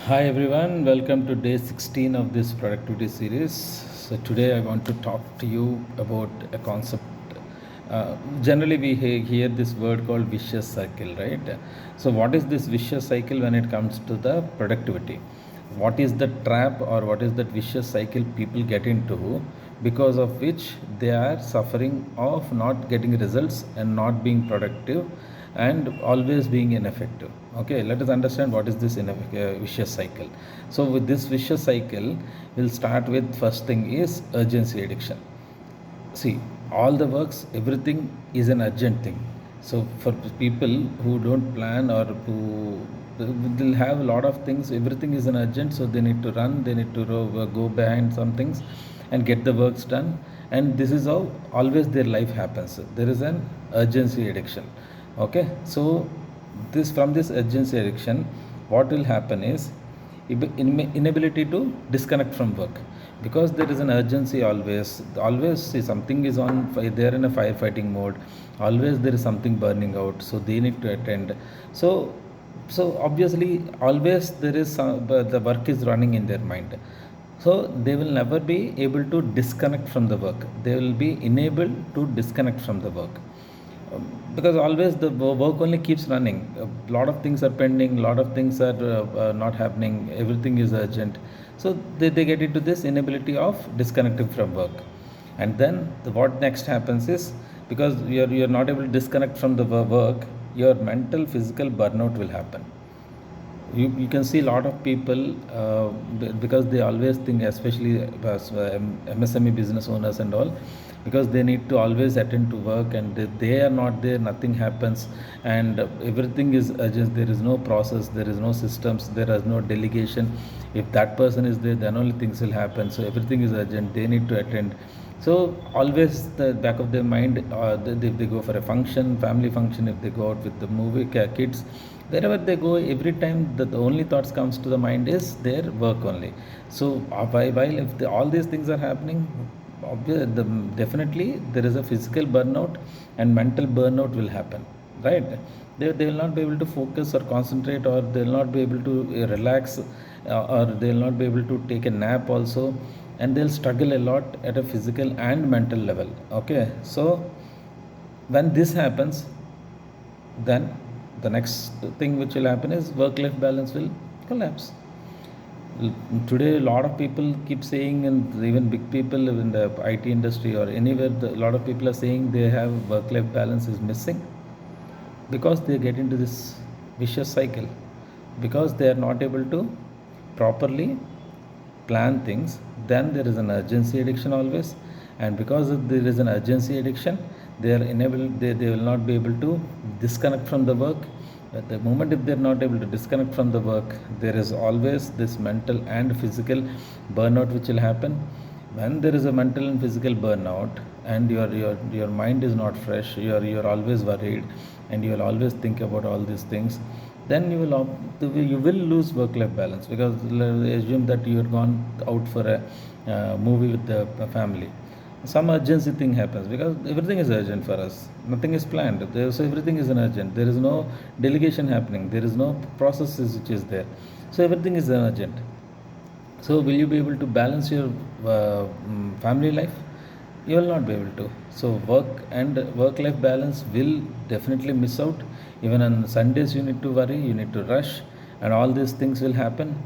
Hi everyone, welcome to day 16 of this productivity series. So today I want to talk to you about a concept. Generally, we hear this word called vicious cycle, right? So, what is this vicious cycle when it comes to the productivity? What is the trap or what is that vicious cycle people get into because of which they are suffering of not getting results and not being productive and always being ineffective? Okay, let us understand what is this vicious cycle. So with this vicious cycle, we'll start with first thing is urgency addiction. See, all the works, everything is an urgent thing. So for people who don't plan or who they'll have a lot of things, everything is an urgent, so they need to run, they need to go behind some things and get the works done. And this is how always their life happens. There is an urgency addiction. Okay, so this from this urgency addiction, what will happen is inability to disconnect from work, because there is an urgency. Always see something is on they are in a firefighting mode, always there is something burning out, so they need to attend. So obviously always there is the work is running in their mind, so they will never be able to disconnect from the work. They will be enabled to disconnect from the work. Because always the work only keeps running. A lot of things are pending, a lot of things are not happening, everything is urgent. So they get into this inability of disconnecting from work. And then what next happens is, because you're not able to disconnect from the work, your mental physical burnout will happen. You can see a lot of people because they always think, especially MSME business owners and all, because they need to always attend to work, and they are not there, nothing happens, and everything is urgent. There is no process, there is no systems, there is no delegation. If that person is there, then only things will happen. So everything is urgent, they need to attend. So always the back of their mind, if they go for a function, family function, if they go out with the movie kids, wherever they go, every time the only thoughts comes to the mind is their work only. So while if all these things are happening, definitely there is a physical burnout and mental burnout will happen, right? They will not be able to focus or concentrate, or they will not be able to relax, or they will not be able to take a nap also, and they'll struggle a lot at a physical and mental level. Okay, so when this happens, then the next thing which will happen is work life balance will collapse. Today a lot of people keep saying, and even big people in the IT industry or anywhere, a lot of people are saying they have work life balance is missing, because they get into this vicious cycle, because they are not able to properly plan things. Then there is an urgency addiction always, and because there is an urgency addiction, they are enabled, they will not be able to disconnect from the work. At the moment, if they are not able to disconnect from the work, there is always this mental and physical burnout which will happen. When there is a mental and physical burnout, and your mind is not fresh, you're always worried, and you will always think about all these things, then you will lose work life balance. Because assume that you had gone out for a movie with the family, some urgency thing happens, because everything is urgent for us, nothing is planned there, so everything is an urgent. There is no delegation happening, there is no processes which is there, so everything is an urgent. So will you be able to balance your family life? You will not be able to. So work and work life balance will definitely miss out. Even on Sundays you need to worry, you need to rush, and all these things will happen.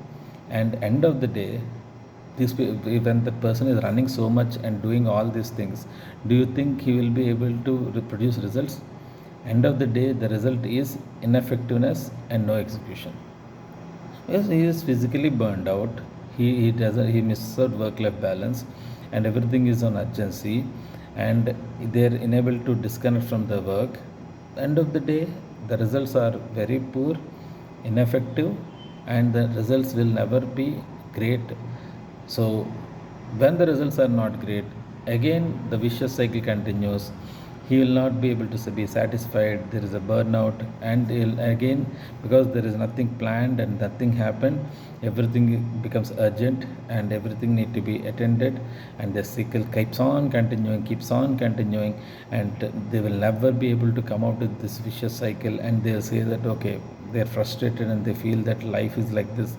And end of the day, when the person is running so much and doing all these things, do you think he will be able to produce results? End of the day, the result is ineffectiveness and no execution. Yes, he is physically burned out. He doesn't, he misses out work-life balance, and everything is on urgency, and they're unable to disconnect from the work. End of the day, the results are very poor, ineffective, and the results will never be great. So when the results are not great, again the vicious cycle continues. He will not be able to be satisfied. There is a burnout, and again, because there is nothing planned and nothing happened, everything becomes urgent and everything need to be attended, and the cycle keeps on continuing, and they will never be able to come out of this vicious cycle. And they'll say that, okay, they're frustrated and they feel that life is like this,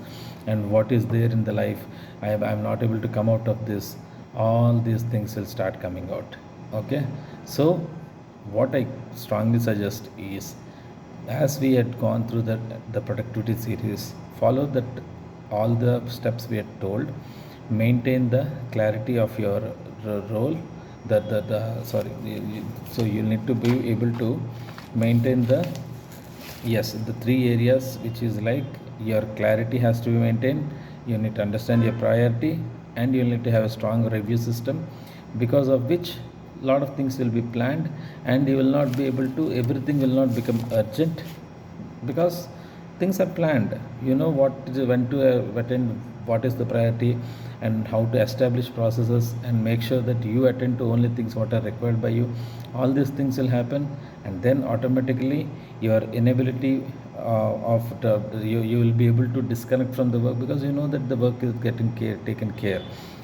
and what is there in the life, I'm not able to come out of this, all these things will start coming out. Okay, so what I strongly suggest is, as we had gone through the productivity series, follow that all the steps we had told. Maintain the clarity of your role, the sorry, so you need to be able to maintain the, yes, the three areas, which is like your clarity has to be maintained, you need to understand your priority, and you need to have a strong review system, because of which lot of things will be planned, and you will not be able to, everything will not become urgent, because things are planned. You know what is, when to attend, what is the priority, and how to establish processes and make sure that you attend to only things what are required by you. All these things will happen, and then automatically your inability you will be able to disconnect from the work, because you know that the work is getting taken care,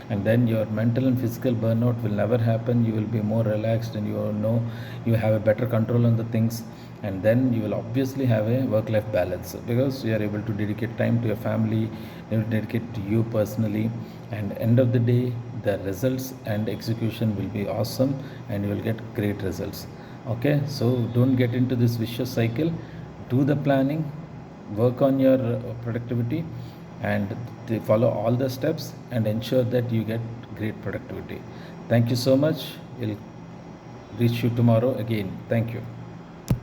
and then your mental and physical burnout will never happen. You will be more relaxed, and you will know you have a better control on the things, and then you will obviously have a work life balance, because you are able to dedicate time to your family, you will dedicate to you personally, and end of the day the results and execution will be awesome, and you will get great results. Okay, so don't get into this vicious cycle. Do the planning, work on your productivity, and follow all the steps, and ensure that you get great productivity. Thank you so much. We'll reach you tomorrow again. Thank you.